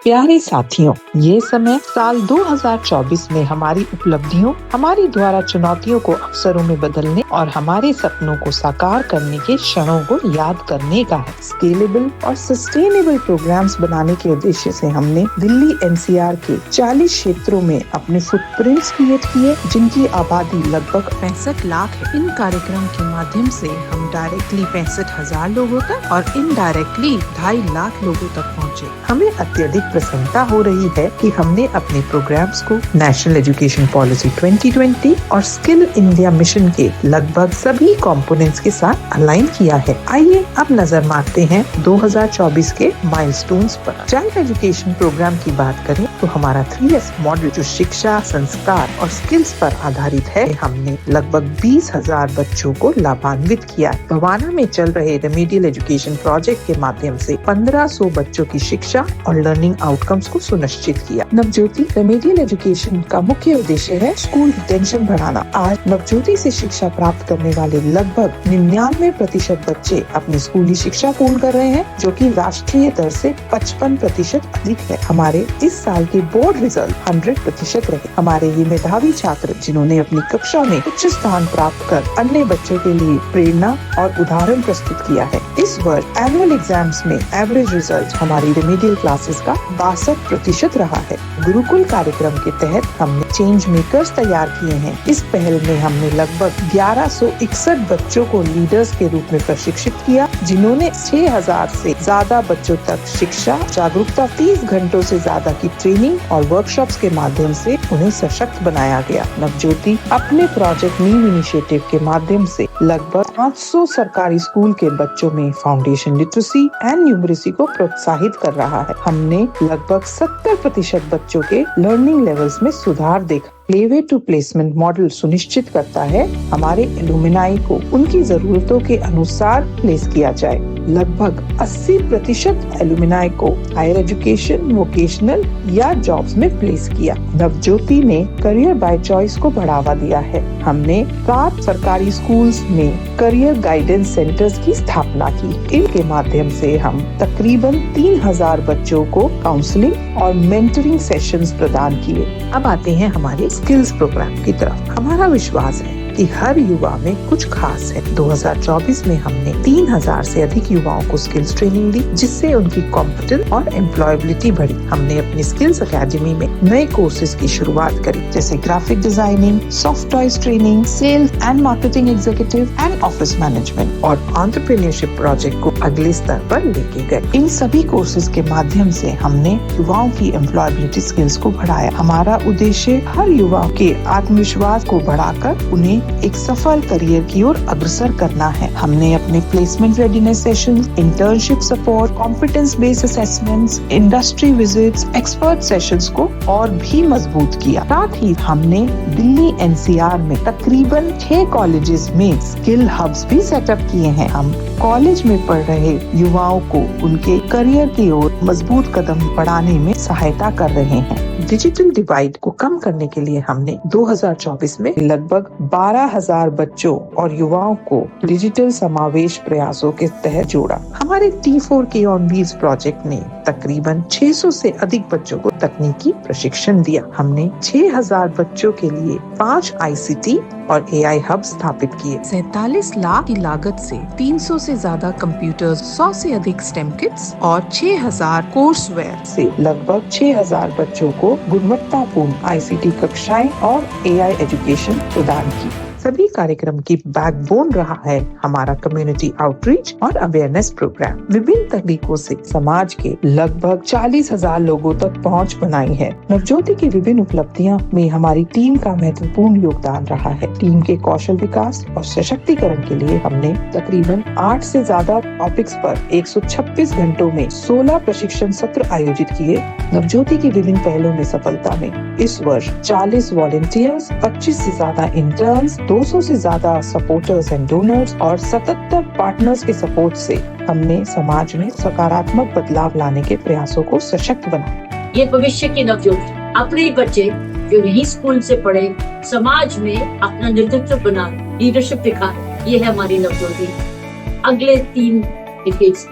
प्यारे साथियों, ये समय साल 2024 में हमारी उपलब्धियों, हमारी द्वारा चुनौतियों को अवसरों में बदलने और हमारे सपनों को साकार करने के क्षणों को याद करने का है। स्केलेबल और सस्टेनेबल प्रोग्राम्स बनाने के उद्देश्य से हमने दिल्ली एनसीआर के 40 क्षेत्रों में अपने फुटप्रिंट्स क्रिएट किए, जिनकी आबादी लगभग 65 लाख है। इन कार्यक्रम के माध्यम से हम डायरेक्टली 65,000 लोगों तक और इनडायरेक्टली 2.5 लाख लोगों तक पहुँचे। हमें अत्यधिक प्रसन्नता हो रही है कि हमने अपने प्रोग्राम्स को नेशनल एजुकेशन पॉलिसी 2020 और स्किल इंडिया मिशन के लगभग सभी कंपोनेंट्स के साथ अलाइन किया है। आइए अब नजर मारते हैं 2024 के माइलस्टोन्स पर। चाइल्ड एजुकेशन प्रोग्राम की बात करें तो हमारा 3S मॉडल जो शिक्षा, संस्कार और स्किल्स पर आधारित है, हमने लगभग 20,000 बच्चों को लाभान्वित किया है। बवाना में चल रहे रेमेडियल एजुकेशन प्रोजेक्ट के माध्यम से 1500 बच्चों की शिक्षा और लर्निंग आउटकम्स को सुनिश्चित किया। नवज्योति रेमेडियल एजुकेशन का मुख्य उद्देश्य है स्कूल रिटेंशन बढ़ाना। आज नवज्योति से शिक्षा प्राप्त करने वाले लगभग 99% बच्चे अपनी स्कूली शिक्षा पूर्ण कर रहे हैं, जो कि राष्ट्रीय दर से 55% अधिक है। हमारे इस साल के बोर्ड रिजल्ट 100% रहे। हमारे ये मेधावी छात्र जिन्होंने अपनी कक्षा में उच्च स्थान प्राप्त कर अन्य बच्चों के लिए प्रेरणा और उदाहरण प्रस्तुत किया है। इस वर्ष एनुअल एग्जाम्स में एवरेज रिजल्ट हमारी रेमेडियल क्लासेस का 62% रहा है। गुरुकुल कार्यक्रम के तहत हमने चेंज मेकर्स तैयार किए हैं। इस पहल में हमने लगभग 1161 बच्चों को लीडर्स के रूप में प्रशिक्षित किया, जिन्होंने 6000 से ज्यादा बच्चों तक शिक्षा जागरूकता 30 घंटों से ज्यादा की ट्रेनिंग और वर्कशॉप्स के माध्यम से उन्हें सशक्त बनाया गया। नवज्योति अपने प्रोजेक्ट नीव इनिशिएटिव के माध्यम से लगभग 500 सरकारी स्कूल के बच्चों में फाउंडेशन लिटरेसी एंड न्यूमरेसी को प्रोत्साहित कर रहा है। हमने लगभग 70% बच्चों के लर्निंग लेवल्स में सुधार देखा। प्लेवे टू प्लेसमेंट मॉडल सुनिश्चित करता है हमारे एलुमनाई को उनकी जरूरतों के अनुसार प्लेस किया जाए। लगभग 80% एलुमनाई को हायर एजुकेशन, वोकेशनल या जॉब्स में प्लेस किया। नवज्योति ने करियर बाय चॉइस को बढ़ावा दिया है। हमने 7 सरकारी स्कूल्स में करियर गाइडेंस सेंटर्स की स्थापना की। इनके माध्यम से हम तकरीबन 3000 बच्चों को काउंसलिंग और मेंटरिंग सेशंस प्रदान किए। अब आते हैं हमारे स्किल्स प्रोग्राम की तरफ। हमारा विश्वास है कि हर युवा में कुछ खास है। 2024 में हमने 3000 से अधिक युवाओं को स्किल्स ट्रेनिंग दी, जिससे उनकी कॉम्पिटेंस और एम्प्लॉयबिलिटी बढ़ी। हमने अपनी स्किल्स एकेडमी में नए कोर्सेज की शुरुआत करी, जैसे graphic designing, soft toys training, sales and marketing executive and office management और एंटरप्रेन्योरशिप प्रोजेक्ट को अगले स्तर पर लेके गए। इन सभी कोर्सेज के माध्यम से हमने युवाओं की एम्प्लॉयबिलिटी स्किल्स को बढ़ाया। हमारा उद्देश्य हर युवा के आत्मविश्वास को बढ़ाकर उन्हें एक सफल करियर की ओर अग्रसर करना है। हमने अपने placement readiness session, internship support, competence based assessments, industry visits, expert sessions को और भी मजबूत किया। साथ ही हमने दिल्ली एनसीआर में तकरीबन 6 कॉलेजेस में स्किल हब्स भी सेटअप किए हैं। हम कॉलेज में पढ़ रहे युवाओं को उनके करियर की ओर मजबूत कदम बढ़ाने में सहायता कर रहे हैं। डिजिटल डिवाइड को कम करने के लिए हमने 2024 में लगभग 12,000 बच्चों और युवाओं को डिजिटल समावेश प्रयासों के तहत जोड़ा। हमारे T4K on Wheels प्रोजेक्ट ने तकरीबन 600 से अधिक बच्चों को तकनीकी प्रशिक्षण दिया। हमने 6000 बच्चों के लिए 5 ICT और AI हब स्थापित किए। 47 लाख की लागत से 300 से ज्यादा कंप्यूटर्स, 100 से अधिक स्टेम किट्स और 6000 कोर्सवेयर से लगभग 6000 बच्चों को गुणवत्तापूर्ण ICT कक्षाएं और AI एजुकेशन प्रदान की। सभी कार्यक्रम की बैकबोन रहा है हमारा कम्युनिटी आउटरीच और अवेयरनेस प्रोग्राम। विभिन्न तरीकों से समाज के लगभग 40,000 लोगों तक पहुंच बनाई है। नवज्योति की विभिन्न उपलब्धियां में हमारी टीम का महत्वपूर्ण योगदान रहा है। टीम के कौशल विकास और सशक्तिकरण के लिए हमने तकरीबन 8 से ज्यादा टॉपिक्स पर 126 घंटों में 16 प्रशिक्षण सत्र आयोजित किए। नवज्योति की विभिन्न पहलों में सफलता में इस वर्ष 40 वॉलंटियर्स, 25 से ज्यादा इंटर्न्स, 200 से ज्यादा सपोर्टर्स एंड डोनर्स और 77 पार्टनर्स के सपोर्ट से हमने समाज में सकारात्मक बदलाव लाने के प्रयासों को सशक्त बनाया। ये भविष्य की नवज्योति अपने ही बच्चे जो यही स्कूल से पढ़े, समाज में अपना नेतृत्व बना, लीडरशिप दिखा, ये है हमारी नवज्योति अगले 3 डिकेड्स